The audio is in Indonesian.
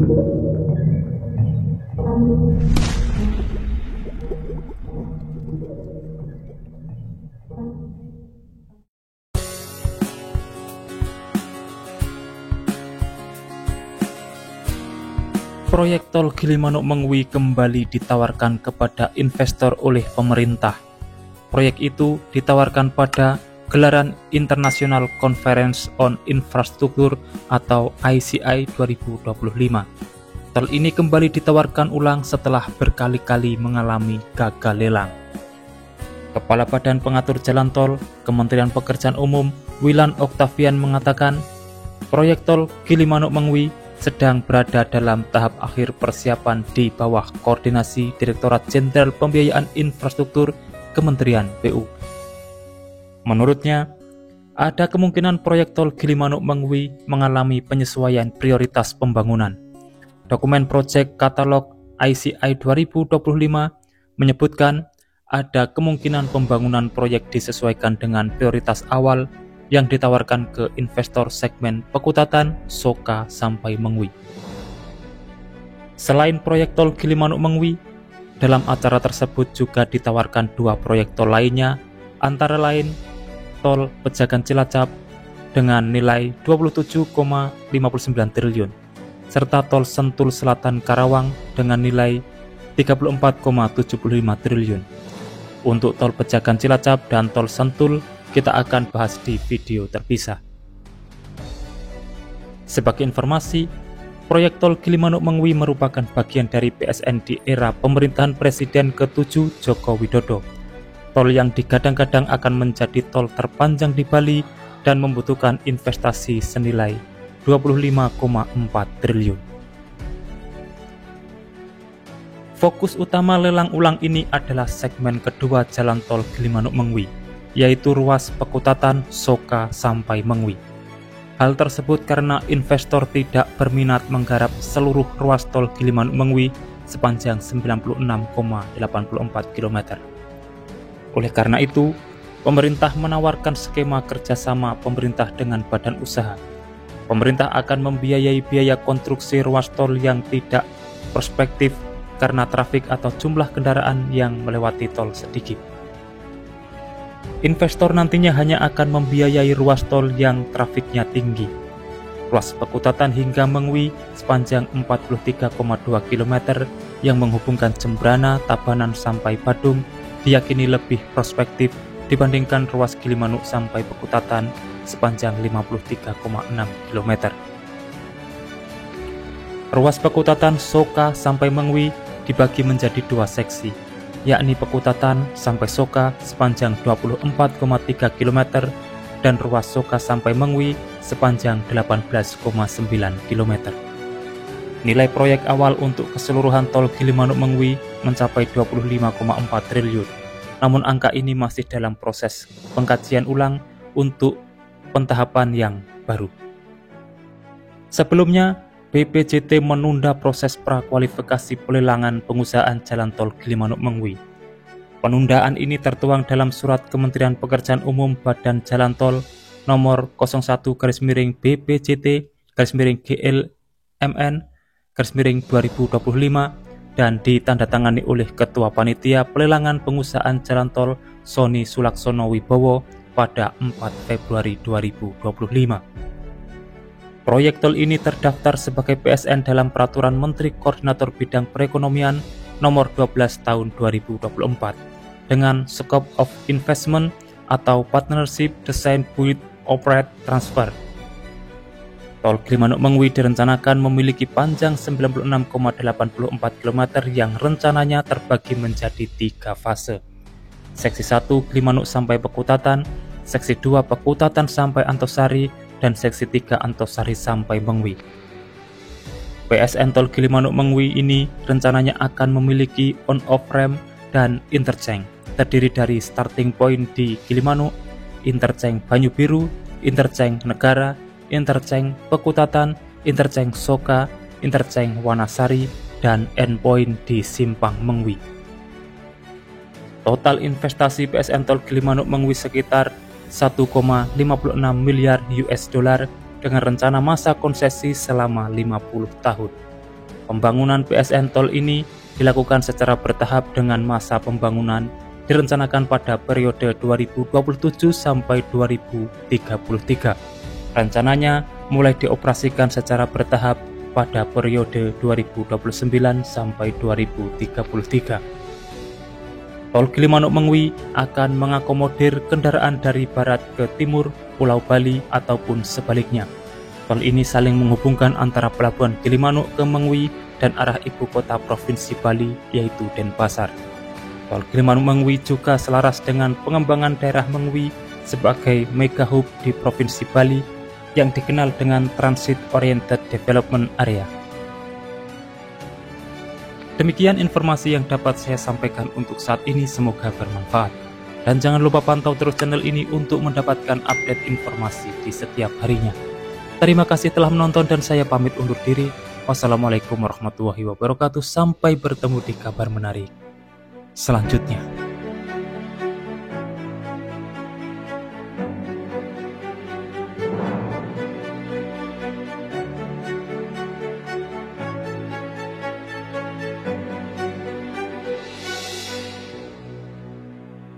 Proyek tol Gilimanuk-Mengwi kembali ditawarkan kepada investor oleh pemerintah. Proyek itu ditawarkan pada gelaran International Conference on Infrastructure atau ICI 2025. Tol ini kembali ditawarkan ulang setelah berkali-kali mengalami gagal lelang. Kepala Badan Pengatur Jalan Tol, Kementerian Pekerjaan Umum, Wilan Oktavian mengatakan, proyek tol Gilimanuk-Mengwi sedang berada dalam tahap akhir persiapan di bawah koordinasi Direktorat Jenderal Pembiayaan Infrastruktur Kementerian PU. Menurutnya, ada kemungkinan proyek tol Gilimanuk-Mengwi mengalami penyesuaian prioritas pembangunan. Dokumen proyek katalog ICI 2025 menyebutkan ada kemungkinan pembangunan proyek disesuaikan dengan prioritas awal yang ditawarkan ke investor segmen Pekutatan, Soka, sampai Mengwi. Selain proyek tol Gilimanuk-Mengwi, dalam acara tersebut juga ditawarkan dua proyek tol lainnya, antara lain tol Pejagan Cilacap dengan nilai 27,59 triliun, serta tol Sentul Selatan Karawang dengan nilai 34,75 triliun. Untuk tol Pejagan Cilacap dan tol Sentul kita akan bahas di video terpisah. Sebagai informasi, proyek tol Gilimanuk-Mengwi merupakan bagian dari PSN di era pemerintahan Presiden ke-7 Joko Widodo. Tol yang digadang-gadang akan menjadi tol terpanjang di Bali dan membutuhkan investasi senilai 25,4 triliun. Fokus utama lelang ulang ini adalah segmen kedua jalan tol Gilimanuk-Mengwi, yaitu ruas Pekutatan, Soka, sampai Mengwi. Hal tersebut karena investor tidak berminat menggarap seluruh ruas tol Gilimanuk-Mengwi sepanjang 96,84 km. Oleh karena itu, pemerintah menawarkan skema kerjasama pemerintah dengan badan usaha. Pemerintah akan membiayai biaya konstruksi ruas tol yang tidak prospektif karena trafik atau jumlah kendaraan yang melewati tol sedikit. Investor nantinya hanya akan membiayai ruas tol yang trafiknya tinggi. Ruas Pekutatan hingga Mengwi sepanjang 43,2 km yang menghubungkan Jembrana, Tabanan sampai Badung diyakini lebih prospektif dibandingkan ruas Gilimanuk sampai Pekutatan sepanjang 53,6 km. Ruas Pekutatan Soka sampai Mengwi dibagi menjadi dua seksi, yakni Pekutatan sampai Soka sepanjang 24,3 km dan ruas Soka sampai Mengwi sepanjang 18,9 km. Nilai proyek awal untuk keseluruhan tol Gilimanuk-Mengwi mencapai 25,4 triliun. Namun angka ini masih dalam proses pengkajian ulang untuk pentahapan yang baru. Sebelumnya, BPJT menunda proses prakualifikasi pelelangan pengusahaan jalan tol Gilimanuk-Mengwi. Penundaan ini tertuang dalam surat Kementerian Pekerjaan Umum Badan Jalan Tol nomor 01-BPJT-GLMN-2025 dan ditandatangani oleh Ketua Panitia Pelelangan Pengusahaan Jalan Tol Sony Sulaksono Wibowo pada 4 Februari 2025. Proyek tol ini terdaftar sebagai PSN dalam Peraturan Menteri Koordinator Bidang Perekonomian Nomor 12 Tahun 2024 dengan Scope of Investment atau Partnership Design Build Operate Transfer. Tol Gilimanuk-Mengwi direncanakan memiliki panjang 96,84 km yang rencananya terbagi menjadi 3 fase. Seksi 1 Gilimanuk sampai Pekutatan, Seksi 2 Pekutatan sampai Antosari, dan Seksi 3 Antosari sampai Mengwi. PSN Tol Gilimanuk-Mengwi ini rencananya akan memiliki on-off ramp dan interchange, terdiri dari starting point di Gilimanuk, interchange Banyu Biru, interchange Negara, interchange Pekutatan, interchange Soka, interchange Wanasari, dan endpoint di Simpang Mengwi. Total investasi PSN Tol Gilimanuk-Mengwi sekitar 1,56 miliar US dollar dengan rencana masa konsesi selama 50 tahun. Pembangunan PSN Tol ini dilakukan secara bertahap dengan masa pembangunan direncanakan pada periode 2027 sampai 2033. Rencananya mulai dioperasikan secara bertahap pada periode 2029 sampai 2033. Tol Gilimanuk-Mengwi akan mengakomodir kendaraan dari barat ke timur Pulau Bali ataupun sebaliknya. Tol ini saling menghubungkan antara pelabuhan Gilimanuk ke Mengwi dan arah ibu kota Provinsi Bali yaitu Denpasar. Tol Gilimanuk-Mengwi juga selaras dengan pengembangan daerah Mengwi sebagai mega hub di Provinsi Bali yang dikenal dengan Transit Oriented Development Area. Demikian informasi yang dapat saya sampaikan untuk saat ini, semoga bermanfaat. Dan jangan lupa pantau terus channel ini untuk mendapatkan update informasi di setiap harinya. Terima kasih telah menonton dan saya pamit undur diri. Wassalamualaikum warahmatullahi wabarakatuh. Sampai bertemu di kabar menarik selanjutnya.